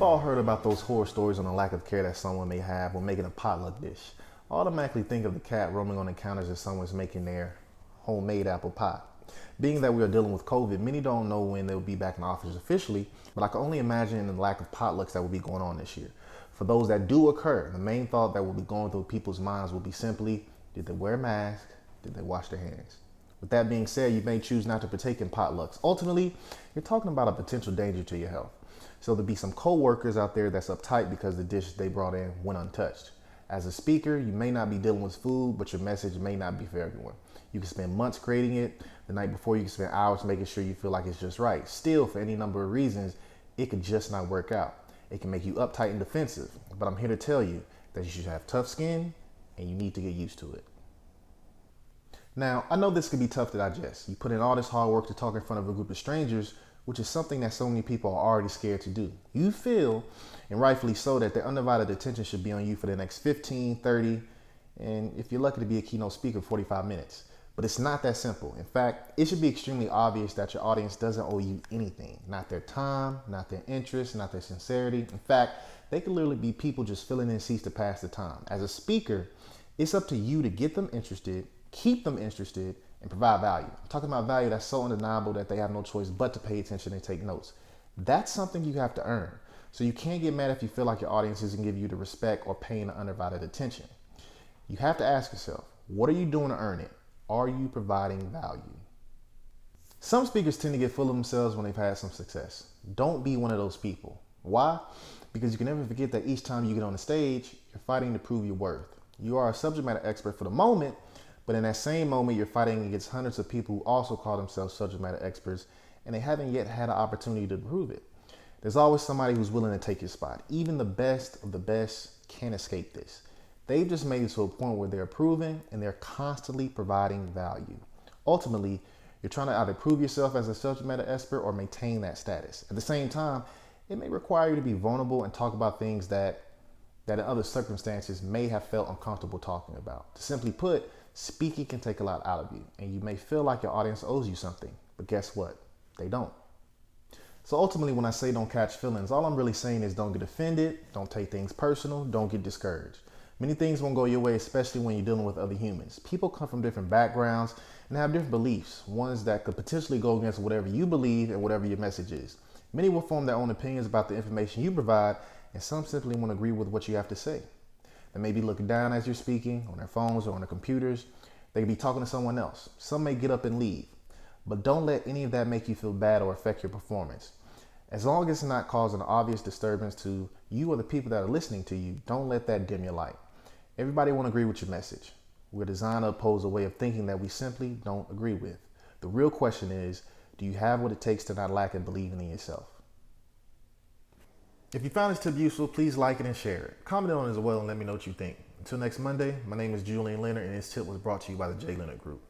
We've all heard about those horror stories on the lack of care that someone may have when making a potluck dish. Automatically think of the cat roaming on the counters as someone's making their homemade apple pie. Being that we are dealing with COVID, many don't know when they'll be back in office officially, but I can only imagine the lack of potlucks that will be going on this year. For those that do occur, the main thought that will be going through people's minds will be simply, did they wear a mask? Did they wash their hands? With that being said, you may choose not to partake in potlucks. Ultimately, you're talking about a potential danger to your health. So there'll be some co-workers out there that's uptight because the dish they brought in went untouched. As a speaker, you may not be dealing with food, but your message may not be for everyone. You can spend months creating it. The night before, you can spend hours making sure you feel like it's just right. Still, for any number of reasons, it could just not work out. It can make you uptight and defensive, but I'm here to tell you that you should have tough skin and you need to get used to it. Now, I know this can be tough to digest. You put in all this hard work to talk in front of a group of strangers, which is something that so many people are already scared to do. You feel, and rightfully so, that their undivided attention should be on you for the next 15, 30, and if you're lucky to be a keynote speaker, 45 minutes. But it's not that simple. In fact, it should be extremely obvious that your audience doesn't owe you anything. Not their time, not their interest, not their sincerity. In fact, they could literally be people just filling in seats to pass the time. As a speaker, it's up to you to get them interested, keep them interested, and provide value. I'm talking about value that's so undeniable that they have no choice but to pay attention and take notes. That's something you have to earn. So you can't get mad if you feel like your audience isn't giving you the respect or paying the undivided attention. You have to ask yourself, what are you doing to earn it? Are you providing value? Some speakers tend to get full of themselves when they've had some success. Don't be one of those people. Why? Because you can never forget that each time you get on the stage, you're fighting to prove your worth. You are a subject matter expert for the moment, but in that same moment, you're fighting against hundreds of people who also call themselves subject matter experts, and they haven't yet had an opportunity to prove it. There's always somebody who's willing to take your spot. Even the best of the best can't escape this. They've just made it to a point where they're proving and they're constantly providing value. Ultimately, you're trying to either prove yourself as a subject matter expert or maintain that status. At the same time, it may require you to be vulnerable and talk about things that in other circumstances may have felt uncomfortable talking about. To simply put, speaking can take a lot out of you, and you may feel like your audience owes you something, but guess what? They don't. So ultimately, when I say don't catch feelings, all I'm really saying is don't get offended, don't take things personal, don't get discouraged. Many things won't go your way, especially when you're dealing with other humans. People come from different backgrounds and have different beliefs, ones that could potentially go against whatever you believe and whatever your message is. Many will form their own opinions about the information you provide, and some simply won't agree with what you have to say. They may be looking down as you're speaking on their phones or on their computers. They could be talking to someone else. Some may get up and leave. But don't let any of that make you feel bad or affect your performance. As long as it's not causing an obvious disturbance to you or the people that are listening to you, don't let that dim your light. Everybody won't agree with your message. We're designed to oppose a way of thinking that we simply don't agree with. The real question is, do you have what it takes to not lack in believing in yourself? If you found this tip useful, please like it and share it. Comment on it as well and let me know what you think. Until next Monday, my name is Julian Leonard and this tip was brought to you by the J. Leonard Group.